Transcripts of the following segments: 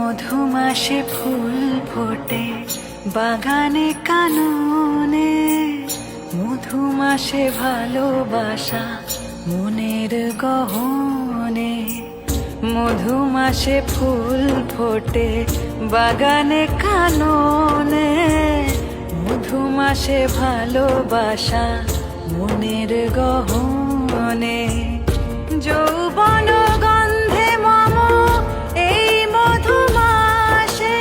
মধুমাসে ফুল ফোটে বাগানে কাননে, মধুমাসে ভালোবাসা মনের গহনে। মধুমাসে ফুল ফোটে বাগানে কাননে, মধুমাসে ভালোবাসা মনের গহনে। যৌবন গন্ধে মম এই মধুমাসে,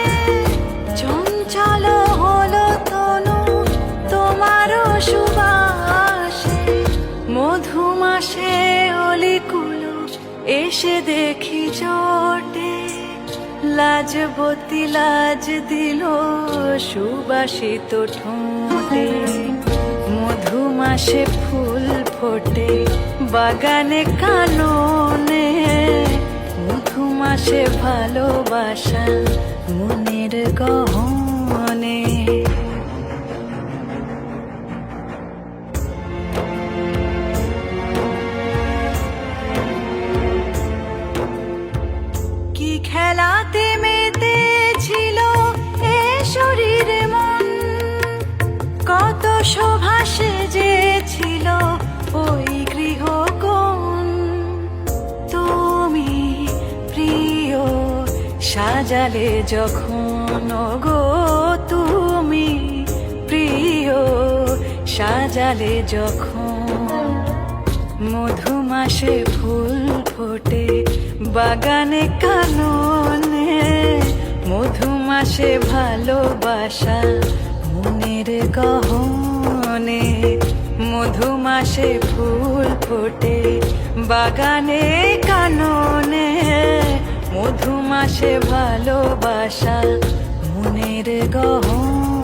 চঞ্চল হলো তনু তোমার সুবাসে। মধুমাসে অলিকুলো এসে দেখি জোটে, লাজবতী লাজ দিল সুবাসিত ঠোঁটে। মধুমাসে ফুল ফোটে বাগানে কাননে, মধুমাসে ভালোবাসা মনের গহনে। কি খেলাতে মেতে ছিল এ শরীর মন, কত শোভা সেজেছিল ওই গৃহকোণ। তুমি প্রিয় সাজালে যখন গো, তুমি প্রিয় সাজালে যখন। মধুমাসে ফুল ফোটে বাগানে কাননে, মধুমাসে ভালোবাসা মনের গহনে। মধুমাসে ফুল ফোটে বাগানে কাননে, মধুমাসে ভালোবাসা মনের গহনে।